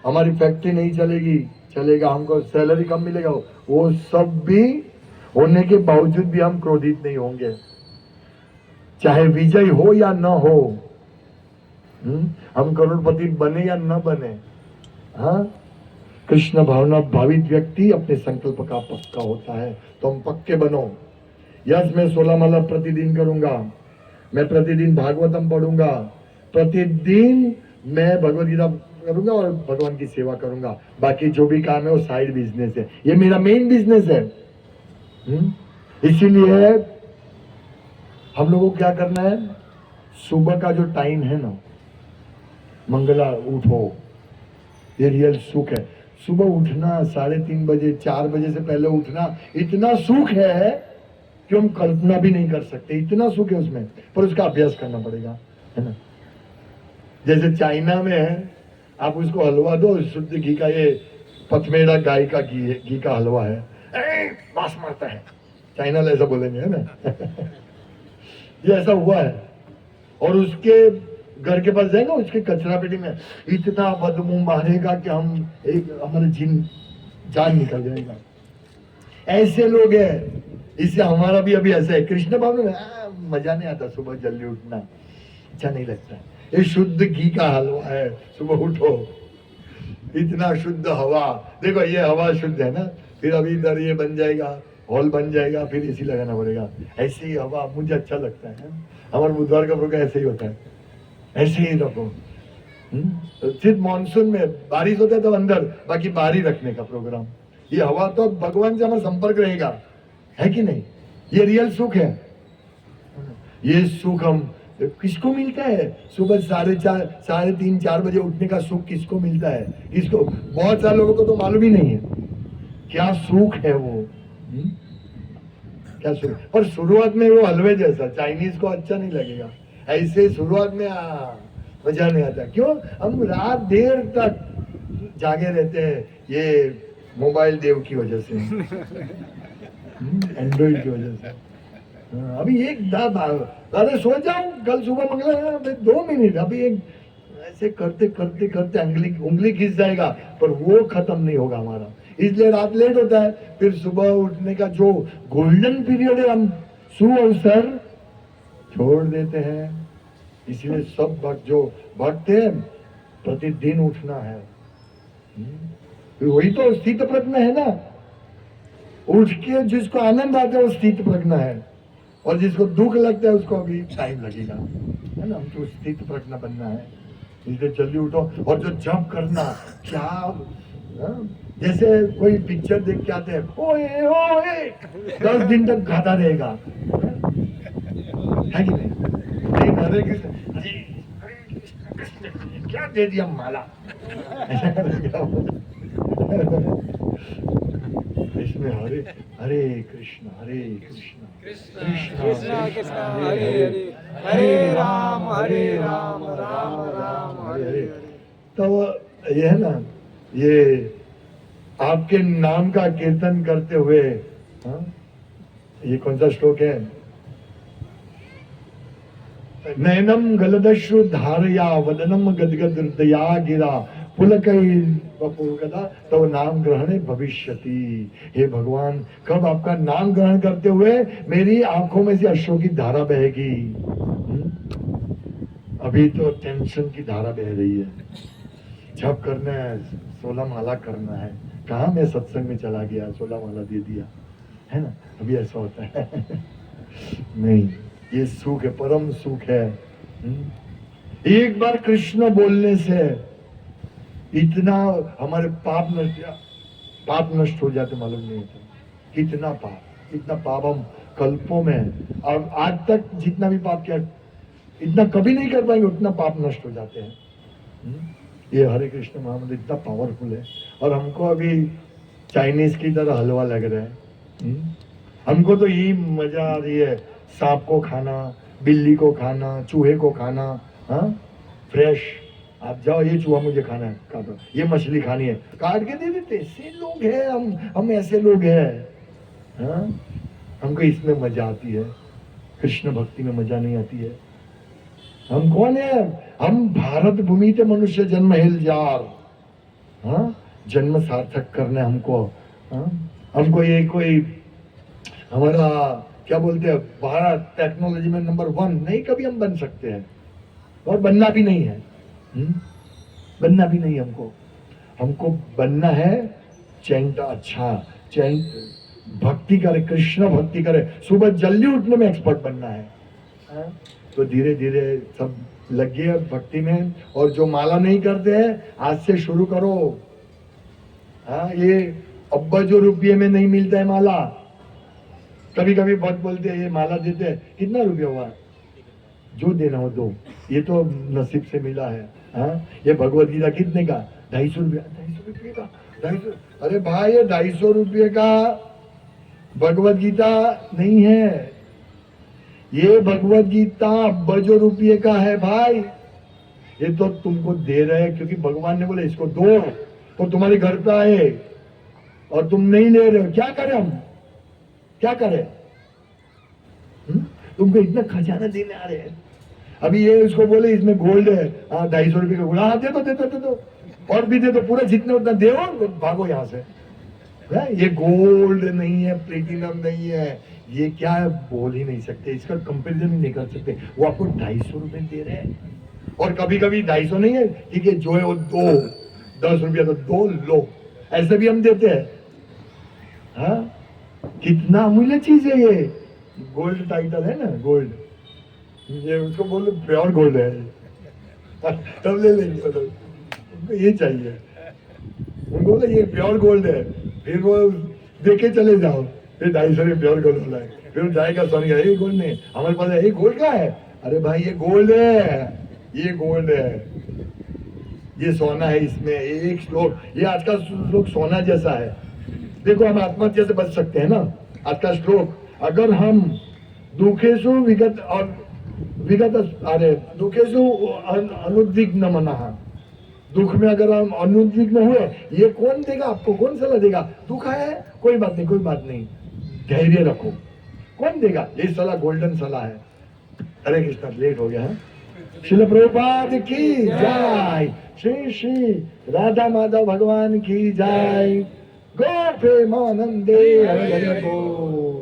हमारी फैक्ट्री नहीं चलेगा, हमको सैलरी कम मिलेगा, वो सब भी होने के बावजूद भी हम क्रोधित नहीं होंगे, चाहे विजय हो या न हो। हम करोड़पति बने या न बने। हाँ, कृष्ण भावना भावित व्यक्ति अपने संकल्प का पक्का होता है। तो हम पक्के बनो, यस मैं 16 माला प्रतिदिन करूंगा, मैं प्रतिदिन भागवतम पढ़ूंगा, प्रतिदिन मैं भगवद गीता करूंगा और भगवान की सेवा करूंगा। बाकी जो भी काम है वो साइड बिजनेस है, ये मेरा मेन बिजनेस है। इसीलिए हम लोगों को क्या करना है, सुबह का जो टाइम है ना, मंगला उठो, ये रियल सुख है। सुबह उठना 3:30 बजे 4 बजे से पहले उठना, इतना सुख है कि हम कल्पना भी नहीं कर सकते, इतना सुख है उसमें। पर उसका अभ्यास करना पड़ेगा, है ना। जैसे चाइना में है, आप उसको हलवा दो, शुद्ध घी का, ये पथमेड़ा गाय का घी का हलवा है, बास मारता है, चाइना ऐसा बोलेंगे, है ना। ये ऐसा हुआ है। और उसके घर के पास जाएगा, उसके कचरा पेटी में इतना बदबू मारेगा कि हमारे जान निकल जाएगा। ऐसे लोग हैं। इससे हमारा भी अभी ऐसा है। कृष्ण भाव में मजा नहीं आता, सुबह जल्दी उठना अच्छा नहीं लगता। ये शुद्ध घी का हलवा है, सुबह उठो, इतना शुद्ध हवा, देखो ये हवा शुद्ध है ना, फिर अभी इधर ये बन जाएगा, हॉल बन जाएगा, फिर एसी लगाना पड़ेगा। ऐसे ही हवा मुझे अच्छा लगता है। हमारे बुधवार का प्रोग्राम ऐसे ही होता है, ऐसे ही रखो। सिर्फ मानसून में बारिश होता है तो अंदर, बाकी बाहर ही रखने का प्रोग्राम। ये हवा तो भगवान से हमारा संपर्क रहेगा, है कि नहीं। ये रियल सुख है। ये सुख हम किसको मिलता है? सुबह 3:30 4 बजे उठने का सुख किसको मिलता है? किसको? बहुत सारे लोगों को तो मालूम ही नहीं है क्या सुख है वो। क्या सुख। पर शुरुआत में वो हलवे जैसा, चाइनीज को अच्छा नहीं लगेगा। ऐसे शुरुआत में मजा नहीं आता। क्यों? हम रात देर तक जागे रहते हैं, ये मोबाइल देव की वजह से, एंड्रॉइड की वजह से। अभी एक दादा सो जाऊं, कल सुबह मंगला है, 2 मिनट, अभी एक ऐसे करते करते करते उंगली खिंच जाएगा, पर वो खत्म नहीं होगा हमारा। इसलिए रात लेट होता है, फिर सुबह उठने का जो गोल्डन पीरियड है, हम सुअवसर छोड़ देते हैं। इसलिए सब भक्त जो भक्त है, प्रतिदिन उठना है। वही तो स्थित प्रज्ञ है ना। उठ के जिसको आनंद आता है वो स्थित प्रज्ञ है, और जिसको दुख लगता है उसको अभी टाइम लगेगा, है ना। हमको स्थित प्रज्ञ बनना है, इसलिए जल्दी उठो। और जो जंप करना, क्या जैसे कोई पिक्चर देख के आते हैं, ओए ओए 10 दिन तक गाता रहेगा, है कि नहीं? लेकिन हरे कृष्ण, हरे कृष्ण क्या दे दिया माला, इसमें हरे हरे कृष्ण कृष्ण कृष्ण हरे हरे, हरे राम राम राम हरे हरे। तो ये है ना, ये आपके नाम का कीर्तन करते हुए, ये कौन सा श्लोक है? नैनम गलदश्रु धारया वदनम गदगद हृदया गिरा पुलकई वपुर्गदा तव नाम ग्रहणे भविष्यति। हे भगवान, कब आपका नाम ग्रहण करते हुए मेरी आंखों में से अश्रु की धारा बहेगी। अभी तो टेंशन की धारा बह रही है। जप करना है, 16 माला करना है। कहा मैं सत्संग में चला गया, 16 माला दे दिया, है ना। अभी ऐसा होता है नहीं, ये सुख है, परम सुख है। एक बार कृष्ण बोलने से इतना हमारे पाप नष्ट हो जाते, मालूम नहीं होता कितना पाप हम कल्पों में, और आज तक जितना भी पाप किया इतना कभी नहीं कर पाएंगे, उतना पाप नष्ट हो जाते हैं। ये हरे कृष्ण महामंत्र इतना पावरफुल है, और हमको अभी चाइनीज की तरह हलवा लग रहा है। हमको तो यही मजा आ रही है, सांप को खाना, बिल्ली को खाना, चूहे को खाना। हाँ, फ्रेश, आप जाओ, ये चूहा मुझे खाना है, काटो, ये मछली खानी है, काट के दे देते। ऐसे लोग हैं हम ऐसे लोग हैं। हाँ, हमको इसमें मजा आती है, कृष्ण भक्ति में मजा नहीं आती है। हम कौन है? हम भारत भूमि के मनुष्य जन्म हेल जार। हाँ, जन्म सार्थक करना है हमको। हाँ, हमको ये कोई हमारा क्या बोलते हैं, भारत टेक्नोलॉजी में नंबर 1 नहीं कभी हम बन सकते हैं, और बनना भी नहीं है। बनना भी नहीं हमको बनना है चैंट, अच्छा चैंट भक्ति करे, कृष्ण भक्ति करे, सुबह जल्दी उठने में एक्सपर्ट बनना है। तो धीरे धीरे सब लगे भक्ति में। और जो माला नहीं करते हैं, आज से शुरू करो। हाँ, ये अब्बजों रुपये में नहीं मिलता है माला। कभी कभी बहुत बोलते हैं ये माला देते हैं, कितना रुपया हुआ, जो देना हो दो, ये तो नसीब से मिला है। हाँ, ये भगवत गीता कितने का? 250 रुपया, 250 रुपये का, 250। अरे भाई, ये 250 रुपये का भगवत गीता नहीं है, ये भगवत गीता अब्बजों रुपये का है भाई। ये तो तुमको दे रहे हैं क्योंकि भगवान ने बोले इसको दो, तो तुम्हारे घर पे आए और तुम नहीं ले रहे हो। क्या करें हम, क्या करें? तुमको इतना खजाना देने आ रहे हैं। अभी ये उसको बोले इसमें गोल्ड है, 250 रुपये का गोल्ड, हाँ दे दो, और भी दे दो, पूरा जितने उतना दे, भागो यहाँ से। ये गोल्ड नहीं है, प्लेटिनम नहीं है, ये क्या है बोल ही नहीं सकते, इसका कंपेरिजन ही नहीं कर सकते। वो आपको 250 रुपये दे रहे हैं, और कभी कभी 250 नहीं है, ठीक है, जो है वो 10 रुपया तो 2 लो, ऐसे भी हम देते हैं। हाँ, कितना अमूल्य चीज है ये गोल्ड, टाइटल है ना गोल्ड, ये उसको बोलो प्योर गोल्ड है, तब ले लेंगे, उनको ये चाहिए, उनको बोले ये प्योर गोल्ड है, फिर वो देखे चले जाओ, फिर 250 रुपये प्योर गोल्ड बोला है, फिर जाएगा सोने का, ये गोल्ड नहीं हमारे पास है, ये गोल्ड का है, अरे भाई ये गोल्ड है, ये गोल्ड है, ये सोना है, इसमें एक श्लोक, ये आज का श्लोक सोना जैसा है। देखो हम आत्महत्या से बच सकते हैं ना, आज का श्लोक, अगर हम दुखेशु विगत और विगत अरे दुखेशु अनुद्विग्न मनः, दुख में अगर हम अनुद्विग्न हुए, ये कौन देगा आपको, कौन सलाह देगा? दुख है, कोई बात नहीं, कोई बात नहीं, धैर्य रखो, कौन देगा? ये सलाह गोल्डन सलाह है। हरे कृष्णा, लेट हो गया है। श्रील प्रभुपाद की जय, श्री श्री राधा माधव भगवान की जय, गो प्रेमानंदे हरि हरि बोल।